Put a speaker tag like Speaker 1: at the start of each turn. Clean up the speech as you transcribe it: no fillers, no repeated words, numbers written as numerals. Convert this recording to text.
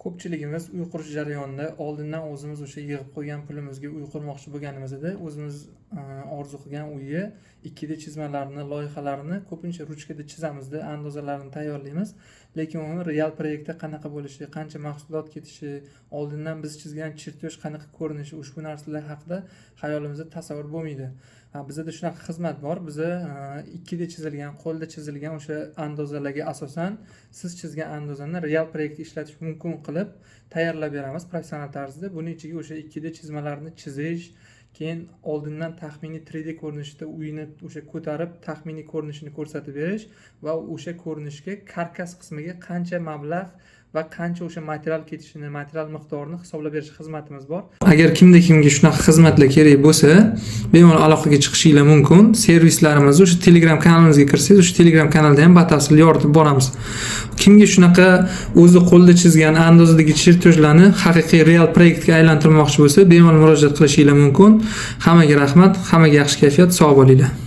Speaker 1: Ko'pchiligimiz uy qurish jarayonida oldindan o'zimiz o'sha yig'ib qo'ygan pulimizga uy qurmoqchi bo'lganimizda o'zimiz orzu qilgan uyni 2D chizmalarini, loyihalarini ko'pincha ruchkada chizamizda, andozalarini tayyorlaymiz. Lekin uni real proyektda qanaqa bo'lishi, qancha mahsulot ketishi, oldindan biz chizgan chertyoj qanaqa ko'rinishi, ushbu narsalar haqida hayolimizda tasavvur bo'lmaydi. Bizda shunaqa xizmat bor. Biza 2D chizilgan, qo'lda chizilgan o'sha andozalarga asosan siz chizgan andozani real proyektda ishlatish mumkin qilib tayyorlab beramiz professional tarzda. Buning ichiga o'sha 2D chizmalarni chizish, keyin oldindan taxminiy 3D ko'rinishda uyni o'sha ko'tarib taxminiy ko'rinishini ko'rsatib berish va o'sha ko'rinishga karkas qismiga qancha mablag' va qancha o'sha material ketishini, material miqdorini hisoblab berish xizmatimiz bor. Agar kimga shunaqa xizmatlar kerak bo'lsa, bemalol aloqaga chiqishinglar mumkin. Servislarimiz o'sha Telegram kanalimizga kirsangiz, o'sha Telegram kanalda ham batafsil yoritib boramiz. Kimga shunaqa o'zi qo'lda chizgan andozadagi chertyojlarni haqiqiy real proyektga aylantirmoqchi bo'lsa, bemalol murojaat qilishinglar mumkin. Hammaga rahmat, hammaga yaxshi kayfiyat, sog' bo'linglar.